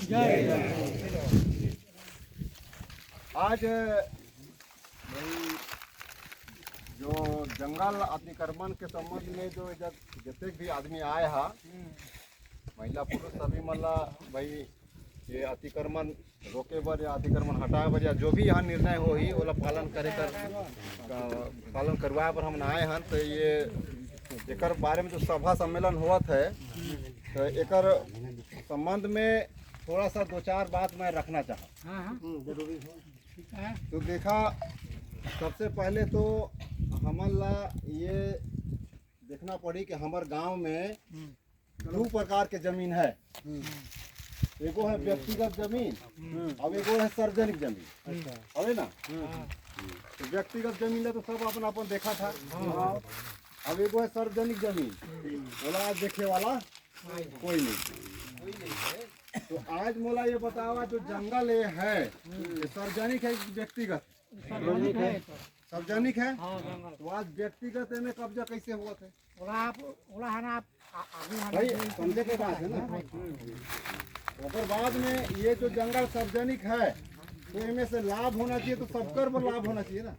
आज भाई जो जंगल अतिक्रमण के संबंध में जो जितने भी आदमी आए हा महिला पुरुष सभी मला भाई ये अतिक्रमण रोके बर या अतिक्रमण हटाए बर या जो भी यहाँ निर्णय हो ही ओला पालन करवाए बर हम आए हैं। तो ये एकर बारे में जो सभा सम्मेलन होत है तो एकर संबंध में थोड़ा सा दो चार बात मैं रखना चाहा। जरूरी है। तो देखा सबसे पहले तो हमला ये देखना पड़ी कि हमारे गांव में दो प्रकार के जमीन है। एगो है व्यक्तिगत जमीन और एगो है सार्वजनिक जमीन। है ना? तो व्यक्तिगत जमीन है तो सब अपन अपन देखा था। अब एगो है सार्वजनिक जमीन, बोला आज देखे वाला कोई नहीं। तो आज मोला ये बतावा जो जंगल ये है ये सार्वजनिक है कि व्यक्तिगत? सार्वजनिक है। तो आज व्यक्तिगत में कब्जा कैसे हुआ था? भाई समझे के बात है ना। और बाद में ये जो जंगल सार्वजनिक है तो इनमें से लाभ होना चाहिए तो सबकर पर लाभ होना चाहिए ना।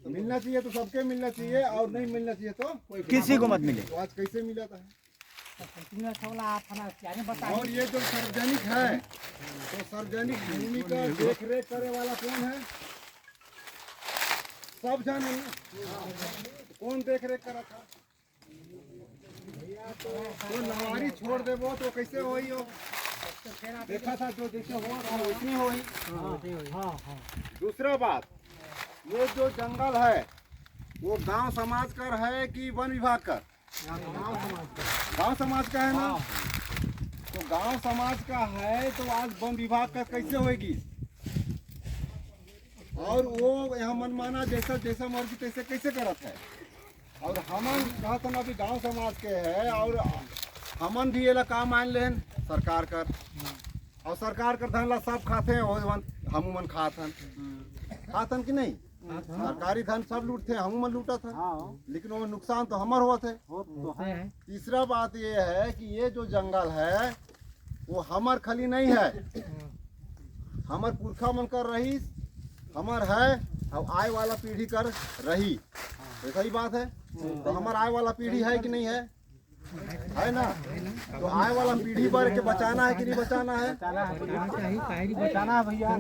तो मिलना चाहिए तो सबके मिलना चाहिए और नहीं मिलना चाहिए तो किसी को मत मिले। तो आज कैसे मिला था? और ये जो सार्वजनिक है तो सार्वजनिक भूमि का देख रेख करे वाला कौन है? सब जाने कौन देख रेख करा था? तो लवारी छोड़ देवो तो कैसे होई हो? देखा था जो जैसे हुआ था वैसे होई। दूसरा बात, ये जो जंगल है वो गांव समाज का है कि वन विभाग का? गांव समाज का है ना। तो गांव समाज का है तो आज वन विभाग का कैसे होगी? और वो यहाँ मनमाना जैसा जैसा मर्जी तैसे कैसे करत है? और हमन कहते ना अभी गांव समाज के है और हमन भी ये काम मान लेन सरकार कर और सरकार कर धन ला सब खाते हैं हम मन खातन कि नहीं? सरकारी धन सब लूटते हैं, हम मन लूटा था लेकिन वो नुकसान तो हमार हुआ थे। तीसरा बात ये है कि ये जो जंगल है वो हमार खाली नहीं है, हमार पुरखा मन कर रही हमार है और आए वाला पीढ़ी कर रही। ऐसा ही बात है। तो हमार आए वाला पीढ़ी है कि नहीं है? है ना। तो आए वाला पीढ़ी पर के बचाना है कि नहीं बचाना है? बचाना भैया।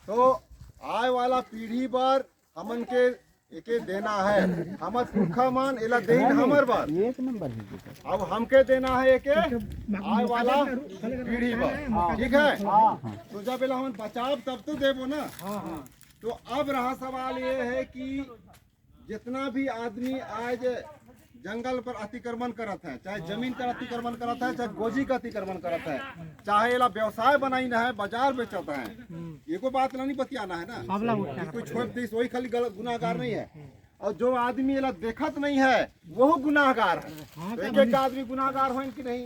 तो आए वाला पीढ़ी पर हमन के एके देना है। हमार पुरखा मन एला देन हमर बार एक नंबर अब हमके देना है एके आए वाला पीढ़ी पर। ठीक है। तो जब एला हम बचाव तब तो देबो ना। तो अब रहा सवाल ये है कि जितना भी आदमी आज जंगल पर अतिक्रमण करत है, चाहे जमीन का अतिक्रमण करत है, चाहे गोजी का अतिक्रमण करत है, चाहे एला व्यवसाय बनाई ना है, बाजार बेचत है, ये को बात नहीं बतियाना है ना। कोई छोड़ दी वही खाली गुनाहगार नहीं है और जो आदमी एला देखत नहीं है वो गुनाहगार है। तो एक एक आदमी गुनाहगार हो कि नहीं?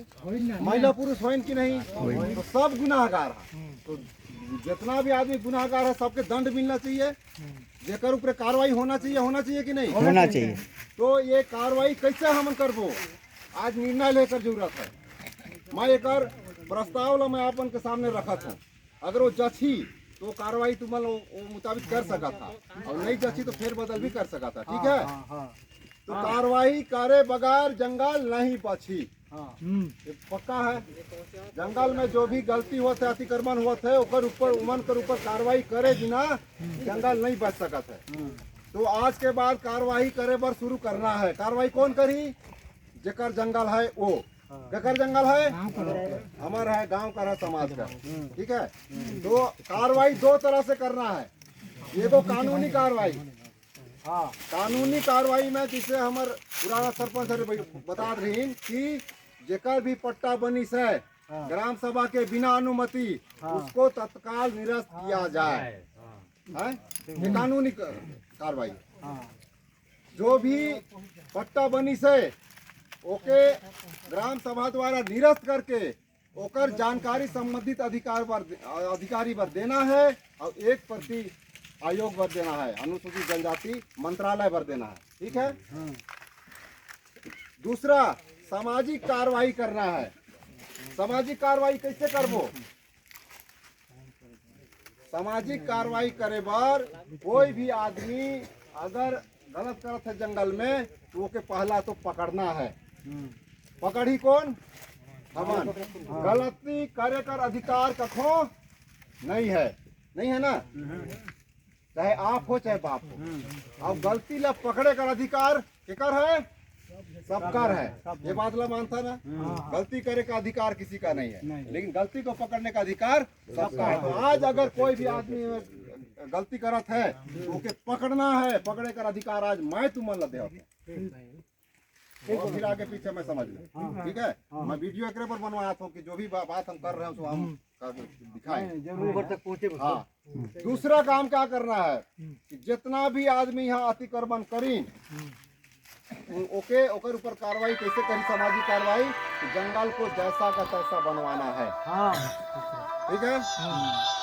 महिला पुरुष हो कि नहीं? तो सब गुनाहगार है। तो जितना भी आदमी गुनाहगार है सबके दंड मिलना चाहिए, जेकर ऊपर कार्रवाई होना चाहिए कि नहीं? होना चाहिए। तो ये कार्रवाई कैसे हम करबो? आज निर्णय लेकर जरूरत है। मैं एक प्रस्ताव ला मैं अपन के सामने रखा था, अगर वो जची तो कार्रवाई तुम मुताबिक कर सका था और नहीं जची तो फेर बदल भी कर सका था। ठीक है। तो कार्रवाई करे बगैर जंगल नहीं बची। ये पक्का है। जंगल में जो भी गलती होते अतिक्रमण होते ओकर ऊपर उमन कर ऊपर कार्रवाई करे बिना जंगल नहीं बच सकत है। तो आज के बाद कार्रवाई करे बर शुरू करना है। कार्रवाई कौन करी? जेकर जंगल है वो। जेकर जंगल है हमारा है, गांव का है, समाज का। ठीक है। तो कार्रवाई दो तरह से करना है। एगो कानूनी कार्रवाई। कानूनी कार्रवाई में जिसे हमार पुराना सरपंच बता रही कि जेकर भी पट्टा बनी से ग्राम सभा के बिना अनुमति उसको तत्काल निरस्त किया जाए। है ये कानूनी कार्रवाई। जो भी पट्टा बनी से ओके ग्राम सभा द्वारा निरस्त करके ओकर जानकारी संबंधित अधिकारी पर देना है और 1% आयोग पर देना है, अनुसूचित जनजाति मंत्रालय पर देना है। ठीक है। दूसरा सामाजिक कार्रवाई करना है। सामाजिक कार्रवाई कैसे करबो? सामाजिक कार्रवाई करे बार कोई भी आदमी अगर गलत करत है जंगल में तो ओके पहला तो पकड़ना है। पकड़ी कौन? हमन। गलती करे कर अधिकार कखो नहीं है, नहीं है ना, चाहे आप हो चाहे बाप हो। अब गलती ला पकड़े कर अधिकार केकर है? सबकर है। ये बात ला मानता ना? गलती करे का अधिकार किसी का नहीं है, लेकिन गलती को पकड़ने का अधिकार सबका है। तो आज अगर कोई भी आदमी गलती करत है तो ओके पकड़ना है, पकड़े कर अधिकार आज मैं तुमन ला देहत। फिर आगे पीछे मैं समझ लूं, ठीक है? मैं वीडियो एकरे पर बनवाया था कि जो भी बात हम कर रहे हैं उसको हम दिखाएं। हाँ, दूसरा काम क्या करना है कि जितना भी आदमी यहाँ अतिक्रमण करी ओके ओकर ऊपर कार्रवाई कैसे करी? सामाजिक कार्रवाई कि जंगल को जैसा का तैसा बनवाना है, ठीक है?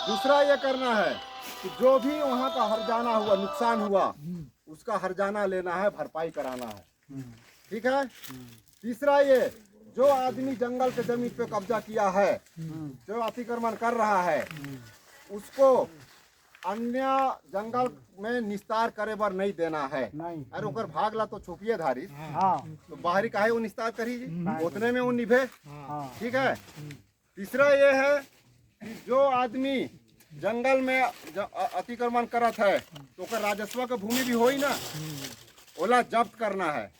दूसरा ये करना है कि जो भी वहाँ का हर्जाना हुआ, नुकसान हुआ, उसका हर्जाना लेना है, भरपाई कराना है, ठीक है? तीसरा ये जो आदमी जंगल के जमीन पे कब्जा किया है, जो अतिक्रमण कर रहा है, उसको अन्य जंगल में निस्तार करे बर नहीं देना है। अरे ओकर भाग ला तो छुपिए धारी, तो बाहरी काहे वो निस्तार करी जी? उतने में वो निभे, ठीक है? तीसरा ये है कि जो आदमी जंगल में अतिक्रमण करत है तो ओकर राजस्व का भूमि भी होई ना, ओला जब्त करना है।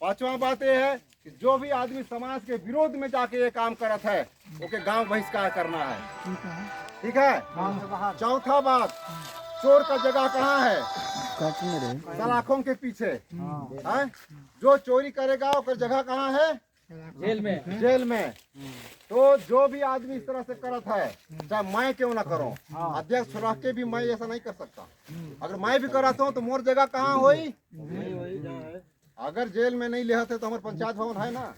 पांचवा बात यह है कि जो भी आदमी समाज के विरोध में जाके ये काम करत है ओके गांव बहिष्कार करना है, ठीक है? चौथा बात, चोर का जगह कहाँ है? सलाखों के पीछे है। जो चोरी करेगा उसका जगह कहाँ है? जेल में। जेल में। तो जो भी आदमी इस तरह से करत है, चाहे मैं क्यों ना करूं, अध्यक्ष रह के भी मैं ऐसा नहीं कर सकता। अगर मैं भी कराता हूँ तो मोर जगह कहाँ होई? अगर जेल में नहीं लेते तो हमारे पंचायत भवन है ना,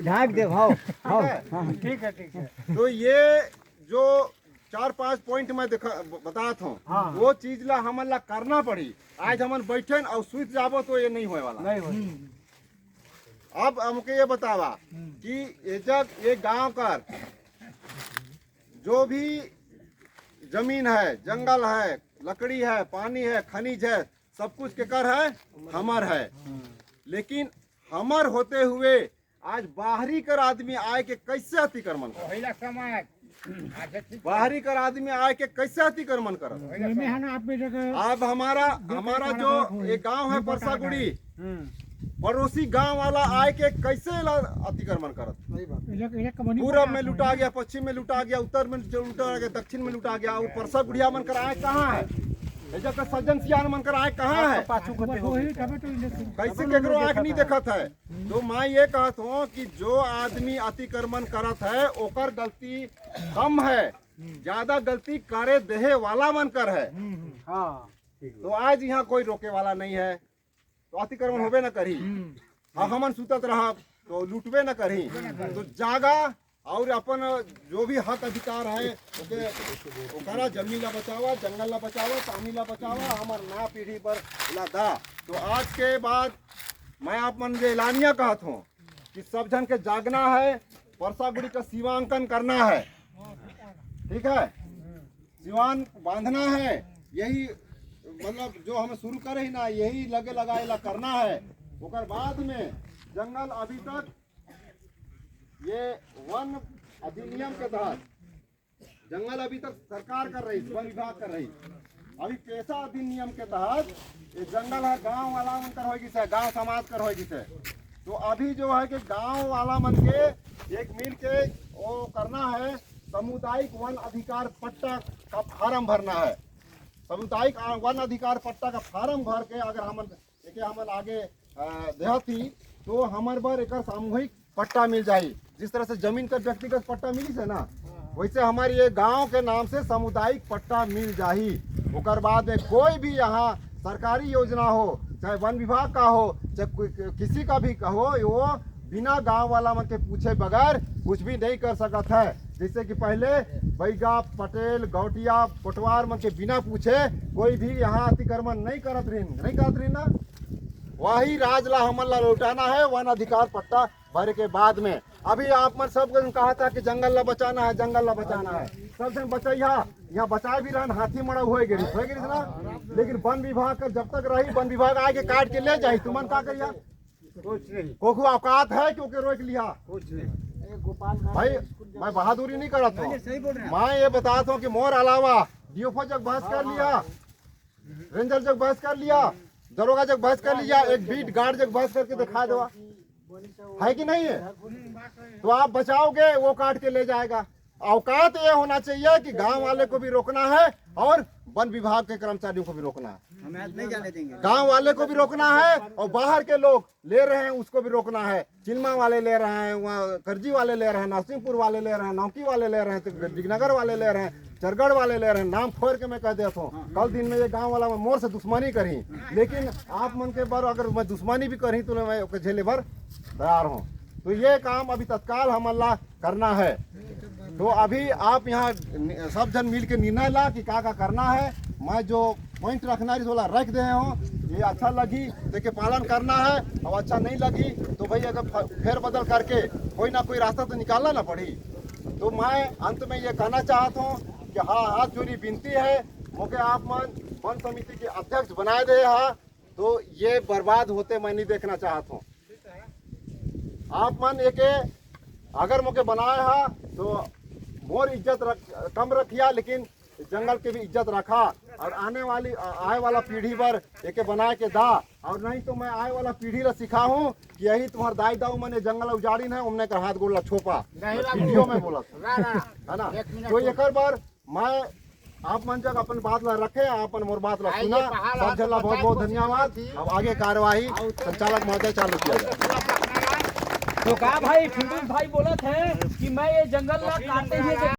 झाँक दे भाव। ठीक है। तो ये जो 4-5 पॉइंट मैं बताता हूँ, वो चीज ला हमन ला करना पड़ी। आज हमन बैठे और सुत जाबो तो ये नहीं होए वाला। अब हमके ये बतावा कि ये गांव कर जो भी जमीन है, जंगल है, लकड़ी है, पानी है, खनिज है, सब कुछ केकर है? हमर है। लेकिन हमर होते हुए आज बाहरी कर आदमी आए के कैसे अतिक्रमण कर? बाहरी कर आदमी आए के कैसे अतिक्रमण कर? अब हमारा जो एक गांव है परसागुड़ी, पड़ोसी गांव वाला आए के कैसे अतिक्रमण करत? पूरब में लुटा गया, पश्चिम में लुटा गया, उत्तर में लुटा गया, दक्षिण में लुटा गया। और परसा गुड़िया मन कर आए कहाँ है? सज्जन सियान मन कर आए कहाँ है? कैसे केकरो आँख नहीं देखत है। तो मैं ये कहता हूँ कि जो आदमी अतिक्रमण करत है ओकर गलती कम है, ज्यादा गलती करे देहे वाला मन कर है। तो आज यहाँ कोई रोके वाला नहीं है तो अतिक्रमण होबे न करी। हमन सुतत रहा तो लूटबे न करी। तो जागा और अपन जो भी हक अधिकार है ओकरा जमीन ला बचावा, जंगल ला बचावा, पानी ला बचावा, हमार नया पीढ़ी पर लदा। तो आज के बाद मैं अपन जो एलानिया कहत हूँ कि सब जन के जागना है, परसागुड़ी का सीमांकन करना है, ठीक है? सीमान बांधना है, यही मतलब जो हमें शुरू करे ही ना, यही लगे लगाएला करना है। ओकर बाद में जंगल अभी तक ये वन अधिनियम के तहत जंगल अभी तक सरकार कर रही, वन विभाग कर रही। अभी पेशा अधिनियम के तहत ये जंगल है गांव वाला मन कर होगी से, गांव समाज कर होगी से। तो अभी जो है कि गांव वाला मन के एक मिल के वो करना है, सामुदायिक वन अधिकार पट्टा का फार्म भरना है। सामुदायिक वन अधिकार पट्टा का फार्म भर के अगर हमन आगे देहती तो हमारे बार एक सामूहिक पट्टा मिल जाये। जिस तरह से जमीन का व्यक्तिगत पट्टा मिली है ना, वैसे हमारे ये गांव के नाम से सामुदायिक पट्टा मिल जाही। ओकर बाद में कोई भी यहाँ सरकारी योजना हो, चाहे वन विभाग का हो, चाहे किसी का भी का हो, वो बिना गांव वाला मन के पूछे बगैर कुछ भी नहीं कर सकता है। जैसे कि पहले बैगा, पटेल, गौटिया, पटवार मन के बिना पूछे कोई भी यहाँ अतिक्रमण नहीं करत रही ना। वही राज ला हमन ला लौटाना है वन अधिकार पट्टा भरे के बाद में। अभी आप मन सब कहा था कि जंगल ला बचाना है, जंगल ला बचाना है, सब जन बचैया यहाँ बचाए भी रहन, हाथी मड़ा हो गिरी ना। लेकिन वन विभाग का जब तक रही, वन विभाग आके काट के ले जाही, तुमन का करिया? कुछ नहीं, कोखू औकात है क्योंकि रोक लिया? कुछ नहीं। भाई मैं बहादुरी नहीं करता हूँ, मैं ये बताता हूँ कि मोर अलावा डीओफओ जग बहस कर लिया, रेंजर जग बहस कर लिया, दरोगा जग बहस कर लिया, एक बीट गार्ड जग बहस करके दिखा दो, है कि नहीं है? तो आप बचाओगे, वो काट के ले जाएगा। औकात ये होना चाहिए कि गांव वाले को भी रोकना है और वन विभाग के कर्मचारियों को भी रोकना है, हमें नहीं जाने देंगे। गांव वाले को भी रोकना है और बाहर के लोग ले रहे हैं उसको भी रोकना है। चिल्मा वाले ले रहे हैं, वहाँ करजी वाले ले रहे हैं, नरसिंहपुर वाले ले रहे हैं, नौकी वाले ले रहे हैं, तो दिगनगर वाले ले रहे हैं, चरगढ़ वाले ले रहे हैं। नाम फोड़ के मैं कह देता हूँ, कल दिन में ये गांव वाला मैं मोर से दुश्मनी करी, लेकिन आप मन के बार अगर मैं दुश्मनी भी करी तो मैं ओके झेले भर तैयार हूँ। तो ये काम अभी तत्काल हमला करना है। तो अभी आप यहाँ सब जन मिल के निर्णय ला कि का करना है। मैं जो पॉइंट रखना है वाला रख दे हो, ये अच्छा लगी तो पालन करना है, और अच्छा नहीं लगी तो भाई अगर फेर बदल करके कोई ना कोई रास्ता तो निकालना ना पड़ी। तो मैं अंत में ये कहना चाहता हूँ कि हाँ, हाथ जोड़ी विनती है, मुझे आप मन वन समिति के अध्यक्ष बनाए दे, हाँ, तो ये बर्बाद होते मैं नहीं देखना चाहता हूँ। आप मन एक अगर मुझे बनाया है तो मोर इज्जत कम रखिया, लेकिन जंगल की भी इज्जत रखा, और आने वाली आए वाला पीढ़ी पर एक बना के दा। और नहीं तो मैं आए वाला पीढ़ी ला सिखा हूँ कि यही तुम्हार दाई दाऊ मैंने जंगल उजाड़ी है, उमने का हाथ गोड़ ला छोपा, वीडियो में बोला है ना। तो एक बार मैं आप मन जग अपन बात ला रखे, अपन मोर बात ला सुना। सब जन ला बहुत बहुत धन्यवाद। अब आगे कार्यवाही संचालक महोदय चालू किया जाए। तो कहा भाई फिरोज भाई बोलत है कि मैं ये जंगल ला काटे हुए